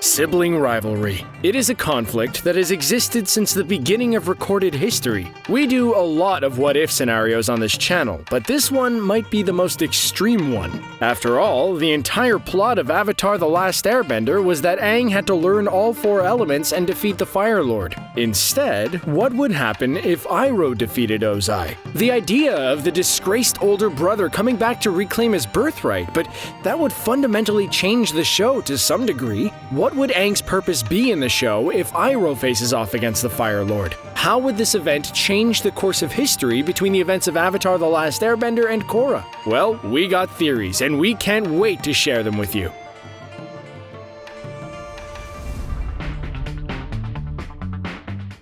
Sibling rivalry. It is a conflict that has existed since the beginning of recorded history. We do a lot of what-if scenarios on this channel, but this one might be the most extreme one. After all, the entire plot of Avatar the Last Airbender was that Aang had to learn all 4 elements and defeat the Firelord. Instead, what would happen if Iroh defeated Ozai? The idea of the disgraced older brother coming back to reclaim his birthright, but that would fundamentally change the show to some degree. What would Aang's purpose be in the show if Iroh faces off against the Firelord? How would this event change the course of history between the events of Avatar the Last Airbender and Korra? Well, we got theories, and we can't wait to share them with you.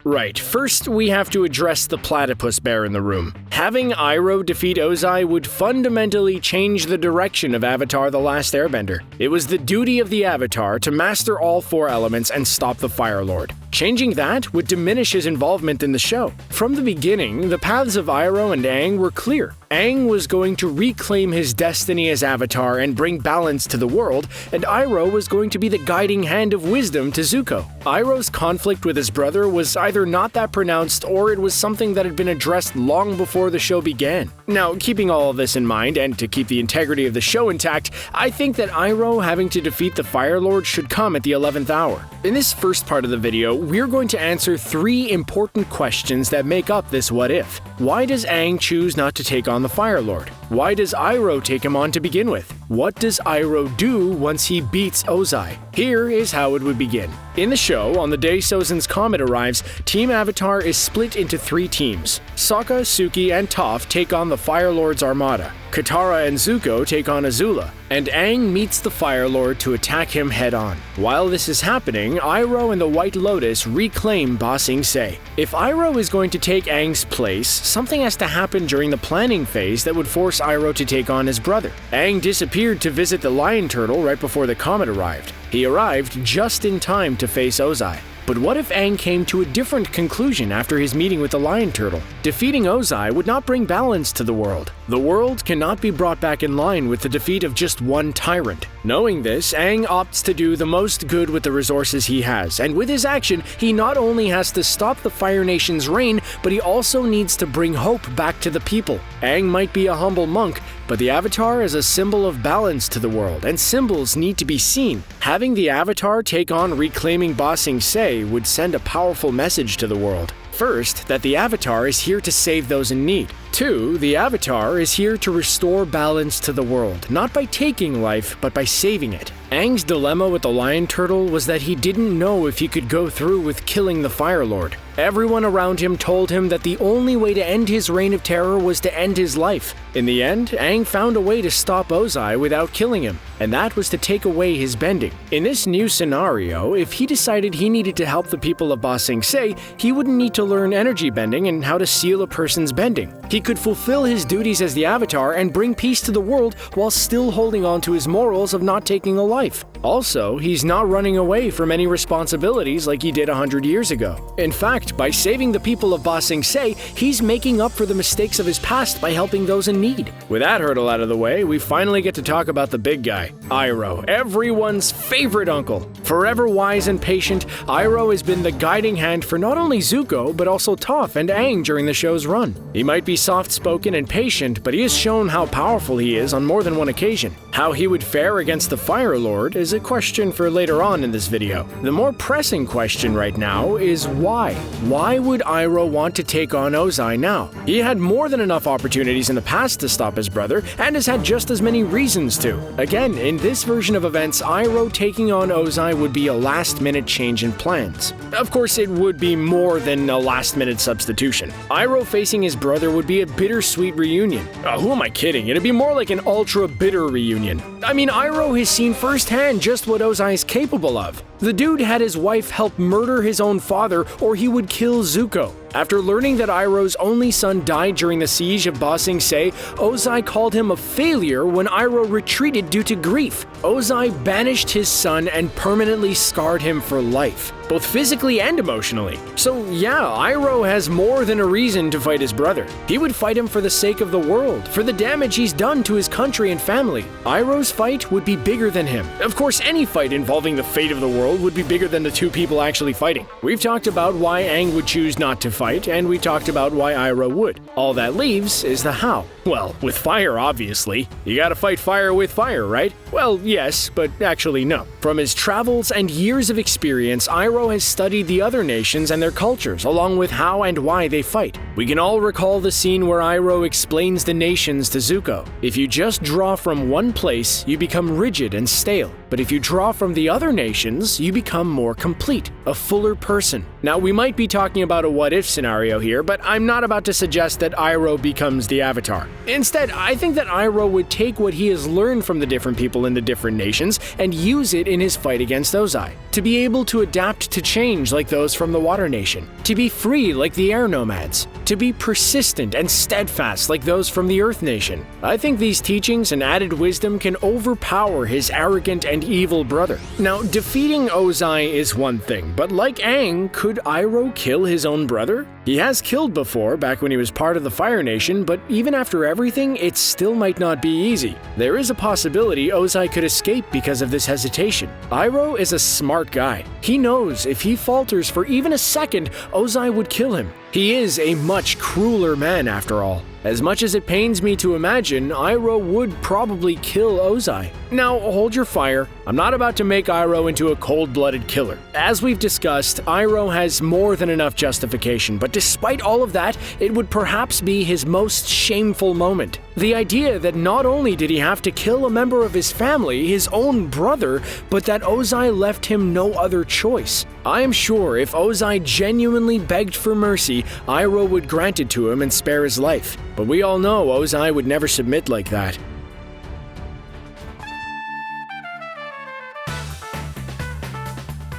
Right, first we have to address the platypus bear in the room. Having Iroh defeat Ozai would fundamentally change the direction of Avatar the Last Airbender. It was the duty of the Avatar to master all 4 elements and stop the Firelord. Changing that would diminish his involvement in the show. From the beginning, the paths of Iroh and Aang were clear. Aang was going to reclaim his destiny as Avatar and bring balance to the world, and Iroh was going to be the guiding hand of wisdom to Zuko. Iroh's conflict with his brother was either not that pronounced or it was something that had been addressed long before the show began. Now, keeping all of this in mind, and to keep the integrity of the show intact, I think that Iroh having to defeat the Firelord should come at the 11th hour. In this first part of the video, we're going to answer 3 important questions that make up this what-if. Why does Aang choose not to take on the Firelord? Why does Iroh take him on to begin with? What does Iroh do once he beats Ozai? Here is how it would begin. In the show, on the day Sozin's comet arrives, Team Avatar is split into 3 teams. Sokka, Suki, and Toph take on the Firelord's armada. Katara and Zuko take on Azula, and Aang meets the Firelord to attack him head-on. While this is happening, Iroh and the White Lotus reclaim Ba Sing Se. If Iroh is going to take Aang's place, something has to happen during the planning phase that would force Iroh to take on his brother. Aang disappeared to visit the lion turtle right before the comet arrived. He arrived just in time to face Ozai. But what if Aang came to a different conclusion after his meeting with the lion turtle? Defeating Ozai would not bring balance to the world. The world cannot be brought back in line with the defeat of just one tyrant. Knowing this, Aang opts to do the most good with the resources he has, and with his action, he not only has to stop the Fire Nation's reign, but he also needs to bring hope back to the people. Aang might be a humble monk, but the Avatar is a symbol of balance to the world, and symbols need to be seen. Having the Avatar take on reclaiming Ba Sing Se would send a powerful message to the world. First, that the Avatar is here to save those in need. 2, the Avatar is here to restore balance to the world, not by taking life, but by saving it. Aang's dilemma with the lion turtle was that he didn't know if he could go through with killing the Firelord. Everyone around him told him that the only way to end his reign of terror was to end his life. In the end, Aang found a way to stop Ozai without killing him, and that was to take away his bending. In this new scenario, if he decided he needed to help the people of Ba Sing Se, he wouldn't need to learn energy bending and how to seal a person's bending. He could fulfill his duties as the Avatar and bring peace to the world while still holding on to his morals of not taking a life. Also, he's not running away from any responsibilities like he did 100 years ago. In fact, by saving the people of Ba Sing Se, he's making up for the mistakes of his past by helping those in need. With that hurdle out of the way, we finally get to talk about the big guy, Iroh, everyone's favorite uncle. Forever wise and patient, Iroh has been the guiding hand for not only Zuko, but also Toph and Aang during the show's run. He might be soft-spoken and patient, but he has shown how powerful he is on more than one occasion. How he would fare against the Firelord is a question for later on in this video. The more pressing question right now is why? Why would Iroh want to take on Ozai now? He had more than enough opportunities in the past to stop his brother, and has had just as many reasons to. Again, in this version of events, Iroh taking on Ozai would be a last-minute change in plans. Of course, it would be more than a last-minute substitution. Iroh facing his brother would be a bittersweet reunion. Who am I kidding? It'd be more like an ultra-bitter reunion. I mean, Iroh has seen firsthand just what Ozai is capable of. The dude had his wife help murder his own father, or he would kill Zuko. After learning that Iroh's only son died during the siege of Ba Sing Se, Ozai called him a failure when Iroh retreated due to grief. Ozai banished his son and permanently scarred him for life, both physically and emotionally. So yeah, Iroh has more than a reason to fight his brother. He would fight him for the sake of the world, for the damage he's done to his country and family. Iroh's fight would be bigger than him. Of course, any fight involving the fate of the world world would be bigger than the two people actually fighting. We've talked about why Aang would choose not to fight, and we talked about why Iroh would. All that leaves is the how. Well, with fire, obviously. You gotta fight fire with fire, right? Well, yes, but actually no. From his travels and years of experience, Iroh has studied the other nations and their cultures, along with how and why they fight. We can all recall the scene where Iroh explains the nations to Zuko. If you just draw from one place, you become rigid and stale. But if you draw from the other nations, you become more complete, a fuller person. Now, we might be talking about a what-if scenario here, but I'm not about to suggest that Iroh becomes the Avatar. Instead, I think that Iroh would take what he has learned from the different people in the different nations and use it in his fight against Ozai. To be able to adapt to change like those from the Water Nation. To be free like the Air Nomads. To be persistent and steadfast like those from the Earth Nation. I think these teachings and added wisdom can overpower his arrogant and evil brother. Now, defeating Ozai is one thing, but like Aang, could Iroh kill his own brother? He has killed before, back when he was part of the Fire Nation, but even after everything, it still might not be easy. There is a possibility Ozai could escape because of this hesitation. Iroh is a smart guy. He knows if he falters for even a second, Ozai would kill him. He is a much crueler man after all. As much as it pains me to imagine, Iroh would probably kill Ozai. Now, hold your fire. I'm not about to make Iroh into a cold-blooded killer. As we've discussed, Iroh has more than enough justification, but despite all of that, it would perhaps be his most shameful moment. The idea that not only did he have to kill a member of his family, his own brother, but that Ozai left him no other choice. I am sure if Ozai genuinely begged for mercy, Iroh would grant it to him and spare his life. But we all know Ozai would never submit like that.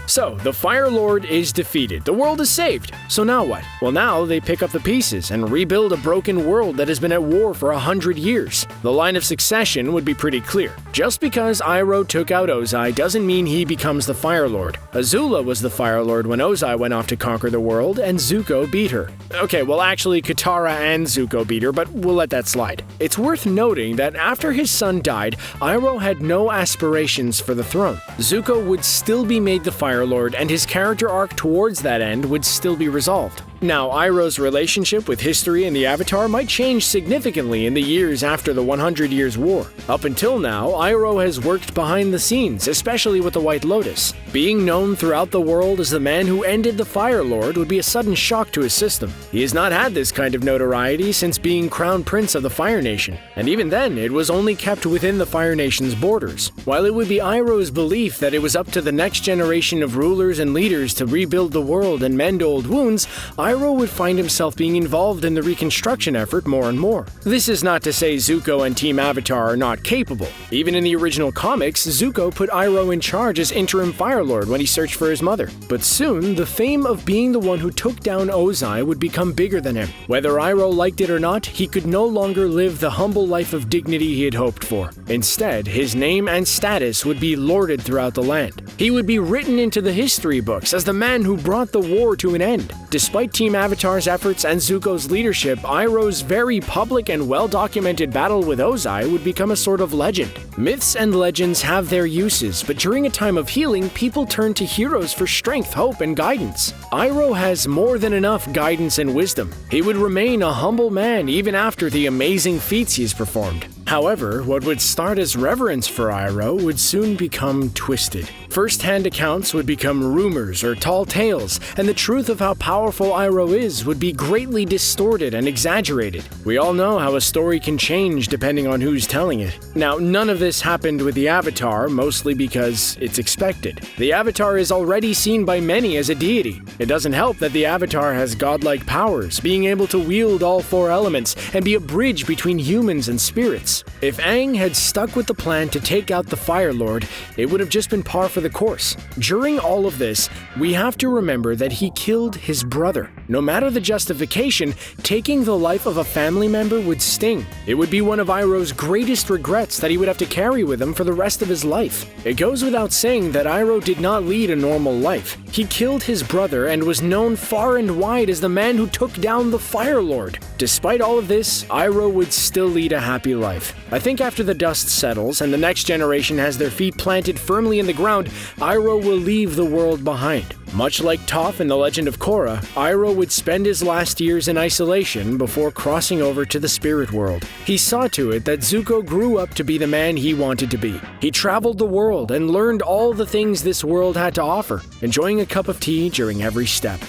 So, the Firelord is defeated. The world is saved. So now what? Well, now they pick up the pieces and rebuild a broken world that has been at war for 100 years. The line of succession would be pretty clear. Just because Iroh took out Ozai doesn't mean he becomes the Firelord. Azula was the Firelord when Ozai went off to conquer the world, and Zuko beat her. Okay, well actually Katara and Zuko beat her, but we'll let that slide. It's worth noting that after his son died, Iroh had no aspirations for the throne. Zuko would still be made the Firelord, and his character arc towards that end would still be resolved. Now, Iroh's relationship with history and the Avatar might change significantly in the years after the 100 Years' War. Up until now, Iroh has worked behind the scenes, especially with the White Lotus. Being known throughout the world as the man who ended the Firelord would be a sudden shock to his system. He has not had this kind of notoriety since being crowned prince of the Fire Nation, and even then, it was only kept within the Fire Nation's borders. While it would be Iroh's belief that it was up to the next generation of rulers and leaders to rebuild the world and mend old wounds, Iroh would find himself being involved in the reconstruction effort more and more. This is not to say Zuko and Team Avatar are not capable. Even in the original comics, Zuko put Iroh in charge as interim Firelord when he searched for his mother. But soon, the fame of being the one who took down Ozai would become bigger than him. Whether Iroh liked it or not, he could no longer live the humble life of dignity he had hoped for. Instead, his name and status would be lorded throughout the land. He would be written into the history books as the man who brought the war to an end. Despite Team Avatar's efforts and Zuko's leadership, Iroh's very public and well-documented battle with Ozai would become a sort of legend. Myths and legends have their uses, but during a time of healing, people turn to heroes for strength, hope, and guidance. Iroh has more than enough guidance and wisdom. He would remain a humble man even after the amazing feats he's performed. However, what would start as reverence for Iroh would soon become twisted. First-hand accounts would become rumors or tall tales, and the truth of how powerful Iroh is would be greatly distorted and exaggerated. We all know how a story can change depending on who's telling it. Now, none of this happened with the Avatar, mostly because it's expected. The Avatar is already seen by many as a deity. It doesn't help that the Avatar has godlike powers, being able to wield all four elements and be a bridge between humans and spirits. If Aang had stuck with the plan to take out the Firelord, it would have just been par for the course. During all of this, we have to remember that he killed his brother. No matter the justification, taking the life of a family member would sting. It would be one of Iroh's greatest regrets that he would have to carry with him for the rest of his life. It goes without saying that Iroh did not lead a normal life. He killed his brother and was known far and wide as the man who took down the Firelord. Despite all of this, Iroh would still lead a happy life. I think after the dust settles and the next generation has their feet planted firmly in the ground, Iroh will leave the world behind. Much like Toph in The Legend of Korra, Iroh would spend his last years in isolation before crossing over to the spirit world. He saw to it that Zuko grew up to be the man he wanted to be. He traveled the world and learned all the things this world had to offer, enjoying a cup of tea during every step.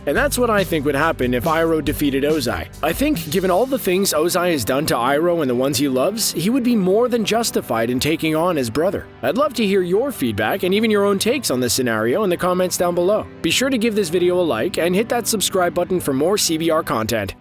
And that's what I think would happen if Iroh defeated Ozai. I think, given all the things Ozai has done to Iroh and the ones he loves, he would be more than justified in taking on his brother. I'd love to hear your feedback and even your own takes on this scenario in the comments down below. Be sure to give this video a like and hit that subscribe button for more CBR content.